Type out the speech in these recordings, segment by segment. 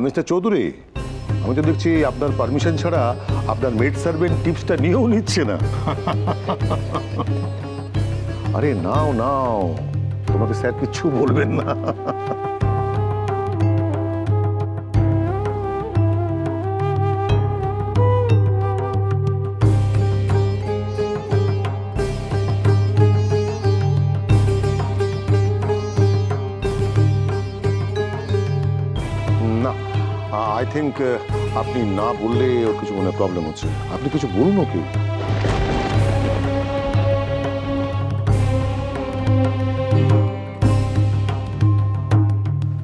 Mister Chowdhury, আমি তো দেখছি আপনার পারমিশন ছাড়া আপনার মেড সার্ভেন্ট টিপসটা নিয়েও নিচ্ছে না। আরে নাও নাও, তোমাকে স্যার কিচ্ছু বলবেন না। আই থিঙ্ক আপনি না বললে ওর কিছু মনে প্রবলেম হচ্ছে। আপনি কিছু বলুন okay.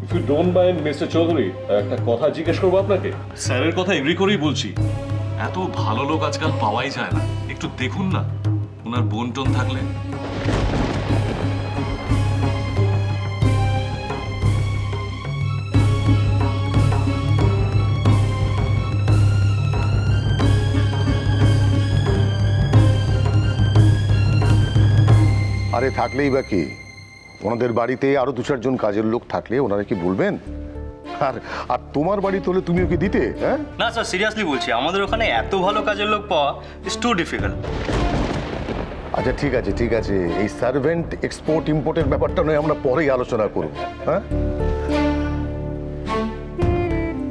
If you don't mind mister Chowdhury, একটা কথা জিজ্ঞেস করবো আপনাকে। স্যারের কথা এগ্রি করেই বলছি, এত ভালো লোক আজকাল পাওয়াই যায় না। একটু দেখুন না ওনার বোন টোন থাকলে। আরে থাকলেই বা কি, ওনাদের বাড়িতে আরো 2-4 জন কাজের লোক থাকলে ওনারা কি বলবেন? আর আর তোমার বাড়িতে হলে তুমি ওকে দিতে? হ্যাঁ না স্যার, সিরিয়াসলি বলছি, আমাদের ওখানে এত ভালো কাজের লোক পাওয়া ইজ টু ডিফিকাল্ট। আচ্ছা ঠিক আছে ঠিক আছে, এই সার্ভেন্ট এক্সপোর্ট ইম্পোর্টের ব্যাপারটা নয় আমরা পরেই আলোচনা করব। হ্যাঁ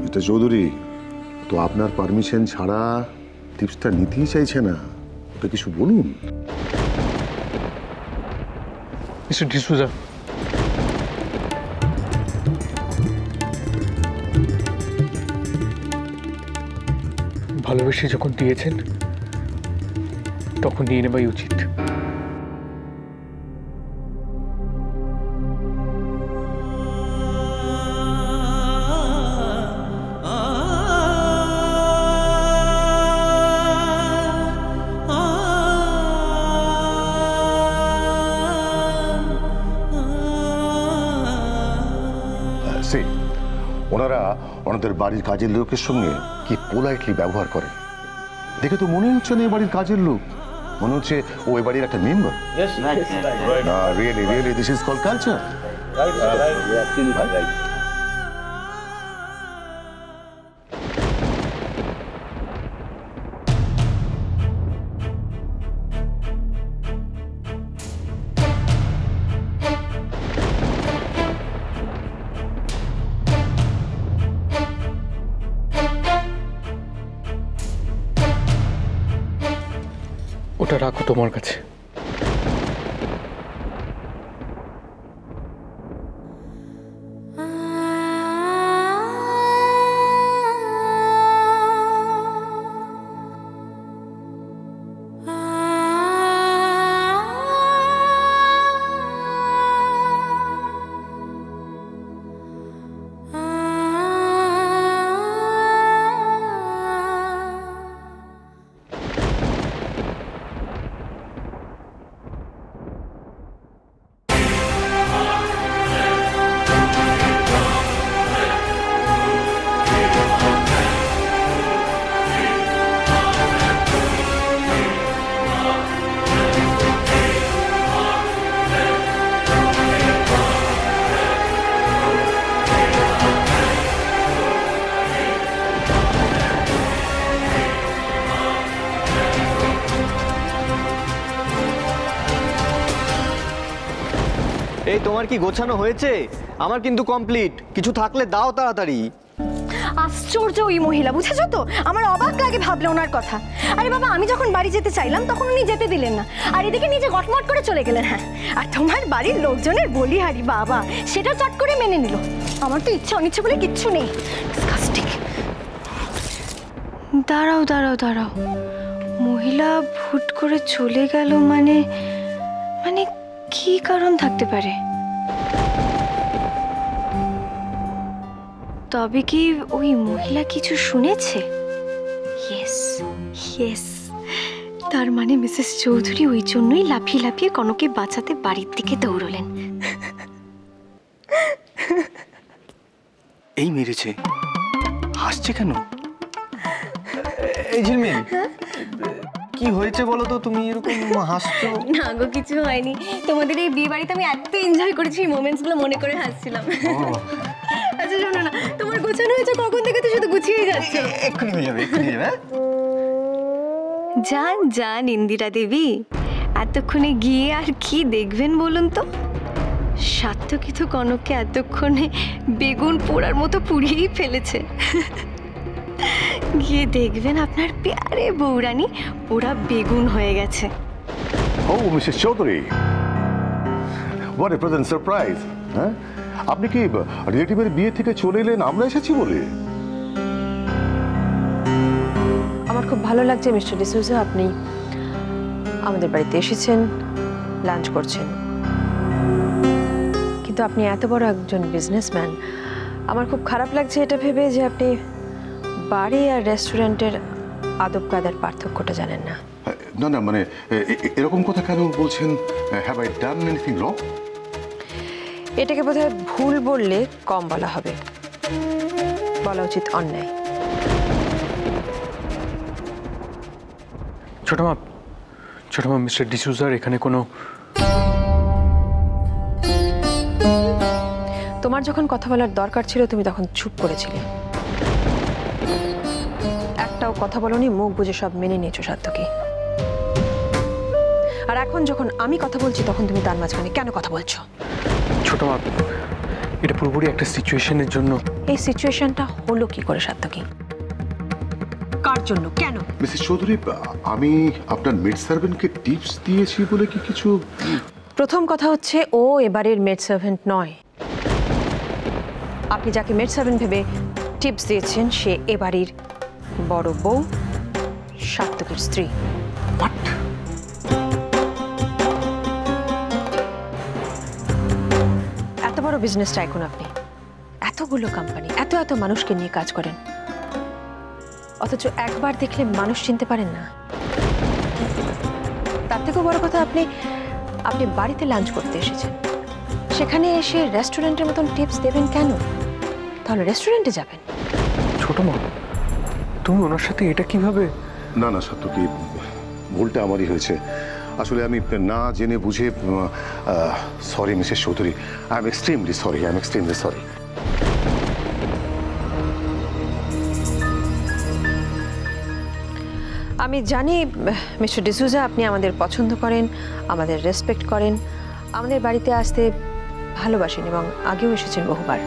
মিস্টার চৌধুরী, তো আপনার পারমিশন ছাড়া টিপসটা নিতেই চাইছে না, ওটা কিছু বলুন। মিস্টার ডিসুজা, ভালোবেসে যখন দিয়েছেন তখন নিয়ে নেওয়াই উচিত। ওনারা ওনাদের বাড়ির কাজের লোকের সঙ্গে কি পোলাইটলি ব্যবহার করে দেখে তো মনে হচ্ছে না এই বাড়ির কাজের লোক, মনে হচ্ছে ও এই বাড়ির একটা member. Really really this is called culture. ওটা রাখো তোমার কাছে। এই তোমার কি গোছানো হয়েছে? আমার কিন্তু কমপ্লিট, কিছু থাকলে দাও তাড়াতাড়ি। আশ্চর্য ওই মহিলা, বুঝেছো তো? আমার অবাক লাগে ভাবলে ওনার কথা। আরে বাবা, আমি যখন বাড়ি যেতে চাইলাম তখন উনি যেতে দিলেন না, আর এদিকে নিজে গটমট করে চলে গেলেন। হ্যাঁ, আর তোমার বাড়ির লোকজনের বলিহারি বাবা সেটা চট করে মেনে নিল। আমার তো ইচ্ছা অনিচ্ছা বলে কিচ্ছু নেই। দাঁড়াও দাঁড়াও দাঁড়াও, মহিলা ভুট করে চলে গেল মানে মানে কি কারণ থাকতে পারে? তবে কি ওই মহিলা কিছু শুনেছে? ইয়েস ইয়েস, তার মানে মিসেস চৌধুরী ওই জন্যই লাফিয়ে লাফিয়ে কনককে বাঁচাতে বাড়ির দিকে দৌড়লেন। এই মেরেছে, হাসছে কেন? এই ঝিলমিল, কি হয়েছে বলো তো, তুমি এরকম হাসছো? না গো, কিছু হয়নি। তোমাদের এই বিয়ে বাড়িতে আমি এত এনজয় করেছি, এই মোমেন্টস গুলো মনে করে হাসছিলাম। আচ্ছা শোনো না, তোমার গোছানো হয়েছে কখন থেকে তো শুধু গুছিয়ে যাচ্ছে। এক্ষুনি হয়ে যাবে, এক্ষুনি হয়ে যাবে। হ্যাঁ? যান যান ইন্দিরা দেবী, এতক্ষণে গিয়ে আর কি দেখবেন বলুন তো? সাত্তকী তো কনককে এতক্ষণে বেগুন পোড়ার মতো পুড়িয়েই ফেলেছে। গিয়ে দেখবেন আপনার প্যারে বউরানী পোড়া বেগুন হয়ে গেছে। ও Mrs Chowdhury, what a present surprise. হ্যাঁ, আপনি কি রিলেটিভের বিয়ে থেকে চলে এলেন আমরা এসেছি বলে? আমার খুব ভালো লাগছে মিস্টার ডিসুজা, আপনি আমাদের বাড়িতে এসেছেন, লাঞ্চ করছেন। কিন্তু আপনি এত বড় একজন বিজনেসম্যান, আমার খুব খারাপ লাগছে এটা ভেবে যে আপনি বাড়ি আর রেস্টুরেন্টের আদব কায়দার পার্থক্যটা জানেন না। না না, মানে এরকম কথা কেন বলছেন? Have I done anything wrong? এটাকে বোধহয় ভুল বললে কম বলা হবে, বলা উচিত অন্যায়। ছোট মা মিস্টার ডিসুজার এখানে কোনো... তোমার যখন কথা বলার দরকার ছিল তুমি তখন চুপ করেছিলে, একটাও কথা বলনি, মুখ বুজে সব মেনে নিয়েছো সাত্তকী। আর এখন যখন আমি কথা বলছি তখন তুমি তার মাঝখানে কেন কথা বলছো? ছোট মা, এটা পুরোপুরি একটা সিচুয়েশনের জন্য। এই সিচুয়েশনটা হলো কি করে সাত্তকী? কার জন্য, কেন? মিসেস চৌধুরী, আমি আপনার মেড সার্ভেন্টকে টিপস দিয়েছি বলে কি কিছু? প্রথম কথা হচ্ছে ও এবারের মেড সার্ভেন্ট নয়। আপনি যাকে মেড সার্ভেন্ট ভেবে টিপস দিয়েছেন সে এবারের বড় বউ, সাত্তকীর স্ত্রী। What? এত বড় বিজনেস টাইকুন আপনি, এতগুলো কোম্পানি, এত এত মানুষকে নিয়ে কাজ করেন, অথচ একবার দেখলে মানুষ চিনতে পারেন না। তার থেকেও বড় কথা, আপনি বাড়িতে লাঞ্চ করতে এসেছেন, সেখানে এসে রেস্টুরেন্টের মতন টিপস দেবেন কেন? তাহলে রেস্টুরেন্টে যাবেন। ছোট মা, তুমি ওনার সাথে এটা কিভাবে? না না সাত্তকী, ভুলটা আমারই হয়েছে। আসলে আমি না জেনে বুঝে, sorry Mrs Chowdhury, I am extremely sorry. আমি জানি মিস্টার ডিসুজা আপনি আমাদের পছন্দ করেন, আমাদের রেসপেক্ট করেন, আমাদের বাড়িতে আসতে ভালোবাসেন এবং আগেও এসেছেন বহুবার।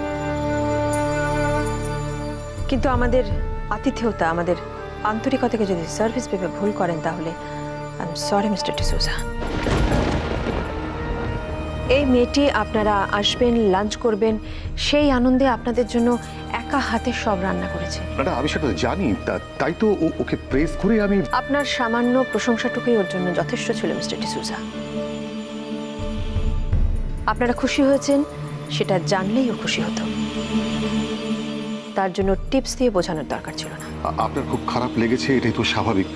কিন্তু আমাদের আতিথেয়তা, আমাদের আন্তরিকতাকে যদি সার্ভিস ভেবে ভুল করেন তাহলে I am sorry mister D'Souza. এই মেয়েটি আপনারা আসবেন, লাঞ্চ করবেন, সেই আনন্দে আপনাদের জন্য একা হাতে সব রান্না করেছে। না আমি সেটা জানি, তাই তো ওকে প্রেস করে আমি... আপনার সামান্য প্রশংসাটুকুই ওর জন্য যথেষ্ট ছিল মিস্টার ডিসুজা। আপনারা খুশি হয়েছেন সেটা জানলেই ও খুশি হতো, তার জন্য টিপস দিয়ে বোঝানোর দরকার ছিল না। আপনার খুব খারাপ লেগেছে, এটাই তো স্বাভাবিক।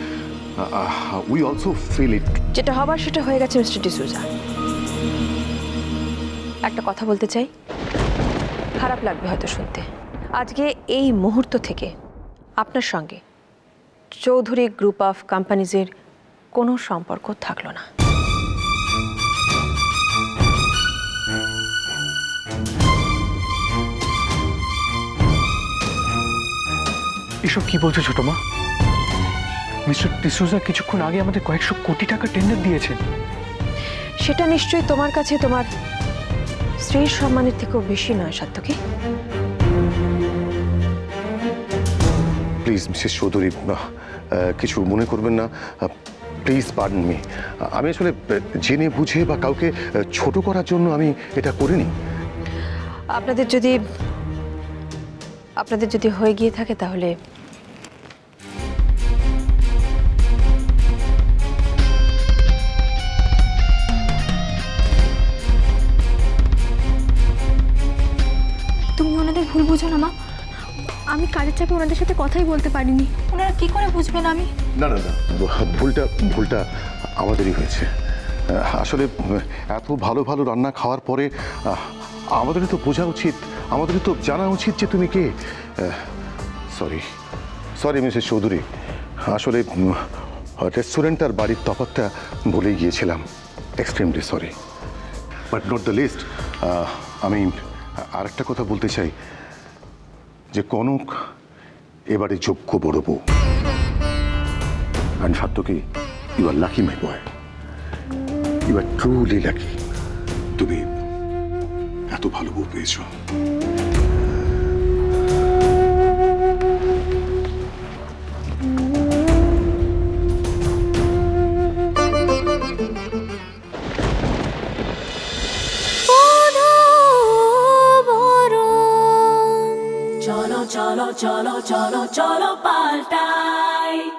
We also feel it. যেটা হবার সেটা হয়ে গেছে মিস্টার ডিসুজা। একটা কথা বলতে চাই, খারাপ লাগবে হয়তো শুনতে, আজকে এই মুহূর্ত থেকে আপনার সঙ্গে চৌধুরী গ্রুপ অফ কোম্পানিজের কোনো সম্পর্ক থাকলো না। এসব কি বলছো ছোট মা? মিস্টার ডিসুজা কিছুক্ষণ আগে আমাদের কয়েকশো কোটি টাকা টেন্ডার দিয়েছেন। সেটা নিশ্চয়ই তোমার কাছে তোমার স্ত্রীর সম্মানের থেকেও বেশি নয় সাত্তকী। প্লিজ মিসেস চৌধুরী, কিছু মনে করবেন না, প্লিজ পার্ডন মি। আমি আসলে জেনে বুঝে বা কাউকে ছোট করার জন্য আমি এটা করিনি। আপনাদের যদি হয়ে গিয়ে থাকে তাহলে তুমি ওনাদের ভুল বুঝো না মা, আমি কাজের চাপে ওনাদের সাথে কথাই বলতে পারিনি। ওনারা কি করে বুঝবেন? আমি না না না, ভুলটা আমাদেরই হয়েছে। আসলে এত ভালো ভালো রান্না খাওয়ার পরে আমাদেরই তো বোঝা উচিত, আমাদেরই তো জানা উচিত যে তুমি কে। সরি মিসেস চৌধুরী, আসলে রেস্টুরেন্ট আর বাড়ির তফাৎটা ভুলে গিয়েছিলাম। Extremely sorry, but not the least. আমি আরেকটা কথা বলতে চাই, যে কনক এবারে যোগ্য বড় বউ। And Satyaki, you are lucky, my boy. You are truly lucky. তুমি এত ভালো বউ পেয়েছো। cholo cholo cholo cholo cholo paltai